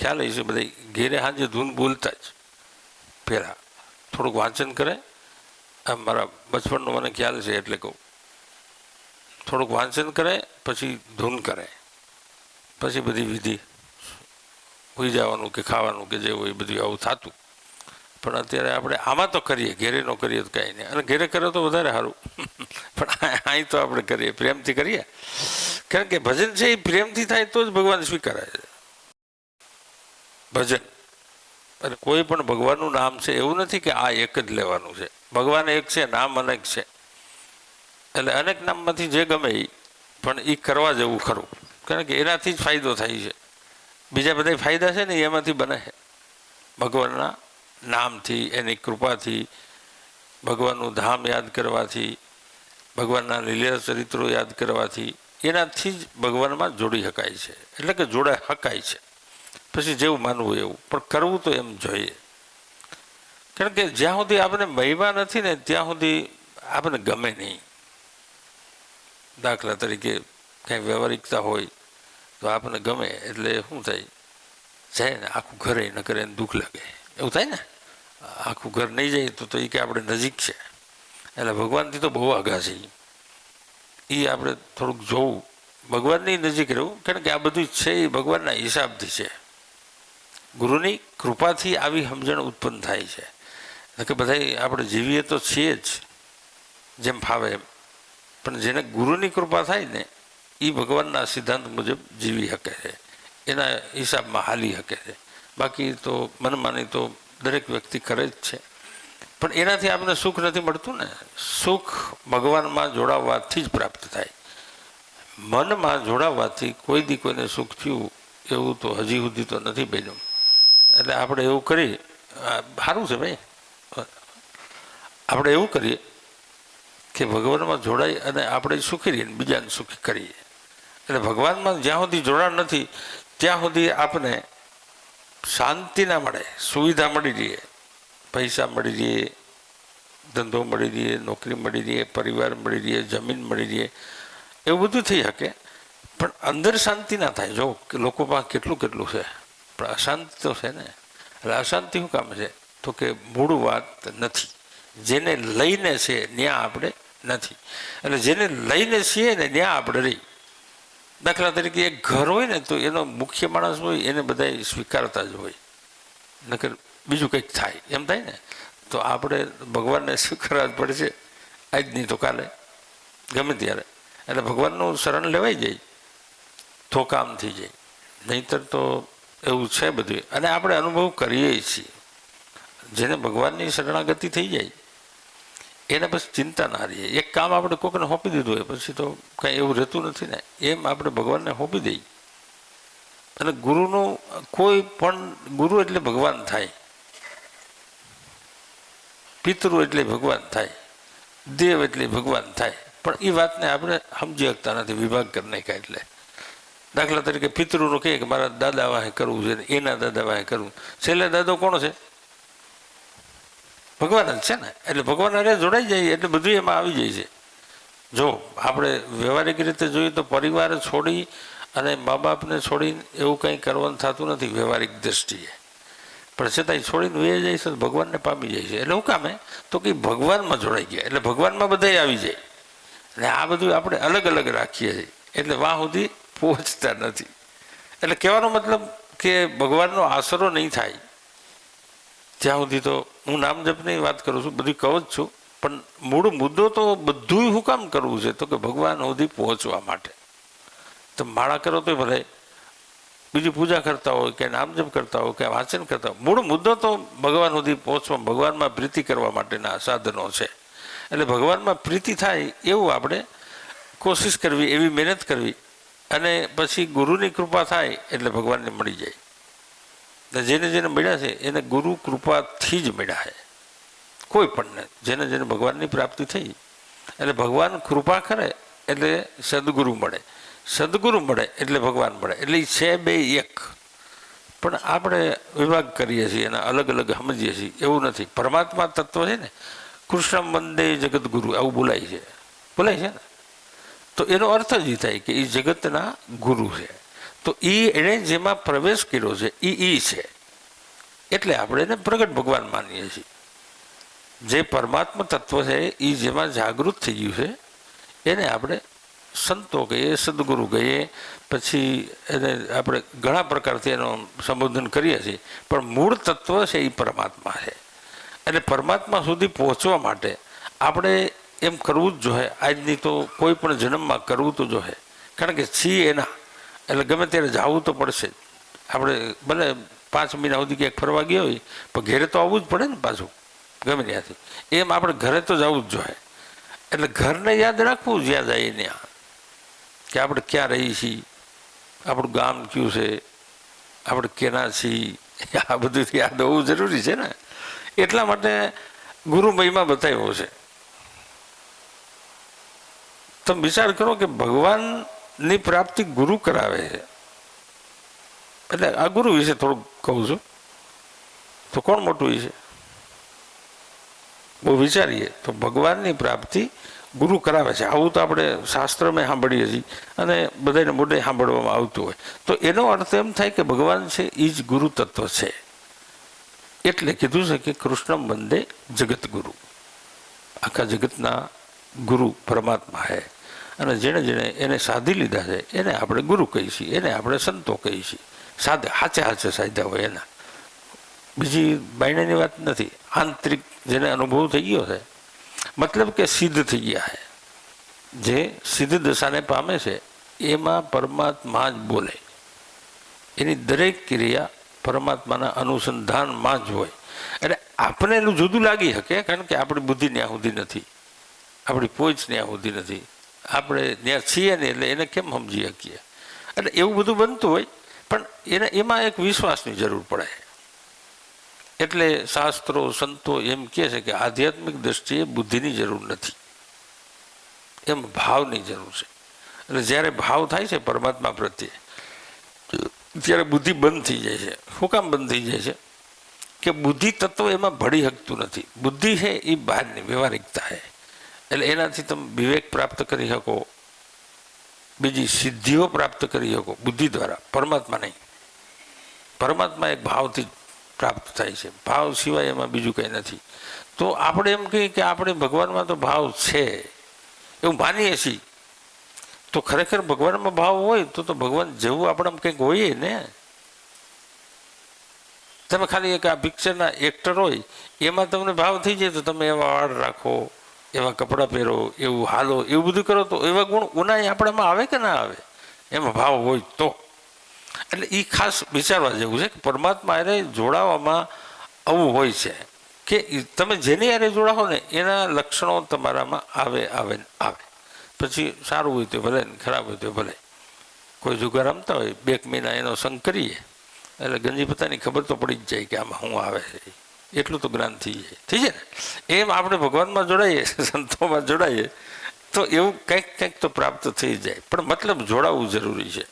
ખ્યાલ છે બધા ઘેરે હાજે ધૂન બોલતા જ પહેલાં થોડુંક વાંચન કરે. આમ મારા બચપણનો મને ખ્યાલ છે એટલે કહું, થોડુંક વાંચન કરે પછી ધૂન કરે, પછી બધી વિધિ હોઈ જવાનું કે ખાવાનું કે જે હોય બધું આવું થતું. પણ અત્યારે આપણે આમાં તો કરીએ, ઘેરે ન કરીએ તો કાંઈ નહીં, અને ઘેરે કરે તો વધારે સારું. પણ અહીં તો આપણે કરીએ, પ્રેમથી કરીએ, કારણ કે ભજન છે એ પ્રેમથી થાય તો જ ભગવાન સ્વીકારાય છે. ભજન અને કોઈ પણ ભગવાનનું નામ છે એવું નથી કે આ એક જ લેવાનું છે. ભગવાન એક છે, નામ અનેક છે, એટલે અનેક નામમાંથી જે ગમે એ પણ એ કરવા જેવું ખરું, કારણ કે એનાથી જ ફાયદો થાય છે. બીજા બધા ફાયદા છે ને એમાંથી બને છે, ભગવાનના નામથી, એની કૃપાથી, ભગવાનનું ધામ યાદ કરવાથી, ભગવાનના લીલા ચરિત્રો યાદ કરવાથી, એનાથી જ ભગવાનમાં જોડી શકાય છે, એટલે કે જોડાઈ શકાય છે. પછી જેવું માનવું એવું, પણ કરવું તો એમ જોઈએ, કારણ કે જ્યાં સુધી આપણે મહિમા નથી ને ત્યાં સુધી આપણને ગમે નહીં. દાખલા તરીકે કાંઈ વ્યવહારિકતા હોય તો આપણને ગમે એટલે શું થાય, જાય ને આખું ઘરે ન કરે એને દુઃખ લાગે, એવું થાય ને. આખું ઘર નહીં જાય તો એ કે આપણે નજીક છે, એટલે ભગવાનથી તો બહુ આઘા છે. એ આપણે થોડુંક જોવું, ભગવાનની નજીક રહેવું, કારણ કે આ બધું છે એ ભગવાનના હિસાબથી છે. ગુરુની કૃપાથી આવી સમજણ ઉત્પન્ન થાય છે કે બધા આપણે જીવીએ તો છીએ જ જેમ ફાવે એમ, પણ જેને ગુરુની કૃપા થાય ને એ ભગવાનના સિદ્ધાંત મુજબ જીવી શકે છે, એના હિસાબમાં હાલી શકે છે. બાકી તો મનમાની તો દરેક વ્યક્તિ કરે જ છે, પણ એનાથી આપણને સુખ નથી મળતું ને. સુખ ભગવાનમાં જોડાવવાથી જ પ્રાપ્ત થાય. મનમાં જોડાવવાથી કોઈ દી કોઈને સુખ થયું એવું તો હજી સુધી તો નથી બન્યું. એટલે આપણે એવું કરીએ, સારું છે ભાઈ, આપણે એવું કરીએ કે ભગવાનમાં જોડાઈ અને આપણે સુખી રહીએ, બીજાને સુખી કરીએ. એટલે ભગવાનમાં જ્યાં સુધી જોડાણ નથી ત્યાં સુધી આપણને શાંતિ ના મળે, સુવિધા મળી રહે, પૈસા મળી રહે, ધંધો મળી રહે, નોકરી મળી રહે, પરિવાર મળી રહે, જમીન મળી રહે, એવું બધું થઈ શકે, પણ અંદર શાંતિ ના થાય. જો કે લોકો પાસે કેટલું કેટલું છે પણ અશાંતિ તો છે ને. એટલે અશાંતિ શું કામ છે તો કે મૂળ વાત નથી, જેને લઈને છે ત્યાં આપણે નથી, એટલે જેને લઈને છીએ ને ત્યાં આપણે રહી. દાખલા તરીકે એક ઘર હોય ને તો એનો મુખ્ય માણસ હોય એને બધા સ્વીકારતા જ હોય, નકર બીજું કંઈક થાય એમ થાય ને. તો આપણે ભગવાનને સ્વીકારવા જ પડશે, આજ નહીં તો કાલે, ગમે ત્યારે. એટલે ભગવાનનું શરણ લેવાઈ જાય તો કામ થઈ જાય, નહીંતર તો એવું છે બધું. અને આપણે અનુભવ કરીએ છીએ, જેને ભગવાનની શરણાગતિ થઈ જાય એને પછી ચિંતા ના રહીએ. એક કામ આપણે કોઈને સોંપી દીધું હોય પછી તો કાંઈ એવું રહેતું નથી ને, એમ આપણે ભગવાનને સોંપી દઈએ. અને ગુરુનું કોઈ પણ, ગુરુ એટલે ભગવાન થાય, પિતૃ એટલે ભગવાન થાય, દેવ એટલે ભગવાન થાય, પણ એ વાતને આપણે સમજી શકતા નથી, વિભાગ કરી નાખ્યા. એટલે દાખલા તરીકે પિતૃનું કહે કે મારા દાદા વાહે કરવું છે, એના દાદા વાહે કરવું, છેલ્લે દાદો કોણ છે? ભગવાન જ છે ને. એટલે ભગવાન અરે જોડાઈ જાય એટલે બધું એમાં આવી જાય છે. જો આપણે વ્યવહારિક રીતે જોઈએ તો પરિવાર છોડી અને મા બાપને છોડીને એવું કંઈ કરવાનું થતું નથી વ્યવહારિક દ્રષ્ટિએ, પણ છતાંય છોડીને વહી જાય છે, ભગવાનને પામી જાય છે. એટલે શું કામે તો કે ભગવાનમાં જોડાઈ ગયા, એટલે ભગવાનમાં બધા આવી જાય. અને આ બધું આપણે અલગ અલગ રાખીએ છીએ, એટલે વાહ સુધી પહોંચતા નથી. એટલે કહેવાનો મતલબ કે ભગવાનનો આશરો નહીં થાય ત્યાં સુધી તો હું નામ જપની વાત કરું છું, બધું કહું જ છું, પણ મૂળ મુદ્દો તો બધું શું કામ કરવું છે તો કે ભગવાન સુધી પહોંચવા માટે. તો માળા કરો તો ભલે, બીજી પૂજા કરતા હોય કે નામ જપ કરતા હોય કે વાંચન કરતા હોય, મૂળ મુદ્દો તો ભગવાન સુધી પહોંચવા, ભગવાનમાં પ્રીતિ કરવા માટેના સાધનો છે. એટલે ભગવાનમાં પ્રીતિ થાય એવું આપણે કોશિશ કરવી, એવી મહેનત કરવી, અને પછી ગુરુની કૃપા થાય એટલે ભગવાનને મળી જાય. જેને જેને મળ્યા છે એને ગુરુ કૃપાથી જ મળ્યા છે, કોઈ પણને જેને જેને ભગવાનની પ્રાપ્તિ થઈ. એટલે ભગવાન કૃપા કરે એટલે સદગુરુ મળે, સદગુરુ મળે એટલે ભગવાન મળે, એટલે એ છે બે એક. પણ આપણે વિભાગ કરીએ છીએ, એના અલગ અલગ સમજીએ છીએ, એવું નથી. પરમાત્મા તત્વ છે ને, કૃષ્ણ વંદે જગતગુરુ આવું બોલાય છે ને, તો એનો અર્થ જ એ થાય કે એ જગતના ગુરુ છે. તો એણે જેમાં પ્રવેશ કર્યો છે એ છે, એટલે આપણે એને પ્રગટ ભગવાન માનીએ છીએ. જે પરમાત્મા તત્વ છે એ જેમાં જાગૃત થઈ ગયું છે એને આપણે સંતો કહીએ, સદગુરુ કહીએ, પછી એને આપણે ઘણા પ્રકારથી એનું સંબોધન કરીએ છીએ, પણ મૂળ તત્વ છે એ પરમાત્મા છે. એટલે પરમાત્મા સુધી પહોંચવા માટે આપણે એમ કરવું જ જોઈએ. આજની તો કોઈ પણ જન્મમાં કરવું તો જોઈએ, કારણ કે છીએ એના, એટલે ગમે ત્યારે જવું તો પડશે જ. આપણે ભલે 5 મહિના સુધી ક્યાંક ફરવા ગયા હોય પણ ઘરે તો આવવું જ પડે ને પાછું ગમે ત્યાંથી. એમ આપણે ઘરે તો જવું જ જોઈએ. એટલે ઘરને યાદ રાખવું જ્યાં જાય ત્યાં, કે આપણે ક્યાં રહીએ છીએ, આપણું ગામ કયું છે, આપણે કેના છીએ, આ બધું યાદ હોવું જરૂરી છે ને. એટલા માટે ગુરુ મહિમા બતાવ્યો છે. તમે વિચાર કરો કે ભગવાનની પ્રાપ્તિ ગુરુ કરાવે છે. એટલે આ ગુરુ વિશે થોડુંક કહું છું. તો કોણ મોટું છે? બહુ વિચારીએ તો ભગવાનની પ્રાપ્તિ ગુરુ કરાવે છે. આવું તો આપણે શાસ્ત્રમાં સાંભળીએ છીએ અને બધાને મોઢે સાંભળવામાં આવતું હોય. તો એનો અર્થ એમ થાય કે ભગવાન છે એ જ ગુરુ તત્વ છે. એટલે કીધું છે કે કૃષ્ણ વંદે જગત ગુરુ. આખા જગતના ગુરુ પરમાત્મા છે. અને જેણે જેણે એને સાધી લીધા છે એને આપણે ગુરુ કહીએ છીએ, એને આપણે સંતો કહીએ છીએ. હાચે સાધ્યા હોય એના, બીજી બાયણાની વાત નથી. આંતરિક જેને અનુભવ થઈ ગયો છે, મતલબ કે સિદ્ધ થઈ ગયા છે, જે સિદ્ધ દશાને પામે છે એમાં પરમાત્મા જ બોલે. એની દરેક ક્રિયા પરમાત્માના અનુસંધાનમાં જ હોય. એટલે આપણે એનું જુદું લાગી શકે, કારણ કે આપણી બુદ્ધિ ત્યાં સુધી નથી, આપણી પહોંચ ત્યાં સુધી નથી, આપણે ત્યાં છીએ ને એટલે એને કેમ સમજી શકીએ. એટલે એવું બધું બનતું હોય, પણ એમાં એક વિશ્વાસની જરૂર પડે. એટલે શાસ્ત્રો સંતો એમ કહે છે કે આધ્યાત્મિક દ્રષ્ટિએ બુદ્ધિની જરૂર નથી, એમ ભાવની જરૂર છે. એટલે જ્યારે ભાવ થાય છે પરમાત્મા પ્રત્યે ત્યારે બુદ્ધિ બંધ થઈ જાય છે. શું કામ બંધ થઈ જાય છે? કે બુદ્ધિ તત્વ એમાં ભળી શકતું નથી. બુદ્ધિ છે એ બહારની વ્યવહારિકતા છે. એટલે એનાથી તમે વિવેક પ્રાપ્ત કરી શકો, બીજી સિદ્ધિઓ પ્રાપ્ત કરી શકો બુદ્ધિ દ્વારા, પરમાત્મા નહીં. પરમાત્મા એક ભાવથી પ્રાપ્ત થાય છે, ભાવ સિવાય એમાં બીજું કંઈ નથી. તો આપણે એમ કહીએ કે આપણે ભગવાનમાં તો ભાવ છે એવું માનીએ છીએ, તો ખરેખર ભગવાનમાં ભાવ હોય તો ભગવાન જેવું આપણામાં કંઈક હોઈએ ને. તમે ખાલી એક આ પિક્ચરના એક્ટર હોય એમાં તમને ભાવ થઈ જાય તો તમે એવા વાળ રાખો, એવા કપડાં પહેરો, એવું હાલો, એવું બધું કરો તો એવા ગુણ ઉનાય આપણામાં આવે કે ના આવે? એમાં ભાવ હોય તો. એટલે એ ખાસ વિચારવા જેવું છે કે પરમાત્મા હારે જોડાવામાં આવું હોય છે કે તમે જેની હારે જોડાવો ને એના લક્ષણો તમારામાં આવે આવે ને આવે. પછી સારું હોય તો ભલે ને ખરાબ હોય તો ભલે. કોઈ જુગાર રમતા હોય 2 મહિના એનો સંગ કરીએ એટલે ગંજી પતાની ખબર તો પડી જ જાય કે આમાં શું આવે છે. એટલું તો જ્ઞાન થઈ જાય, થઈ જાય ને. એમ આપણે ભગવાનમાં જોડાઈએ, સંતોમાં જોડાઈએ તો એવું કંઈક કંઈક તો પ્રાપ્ત થઈ જાય. પણ મતલબ જોડાવવું જરૂરી છે.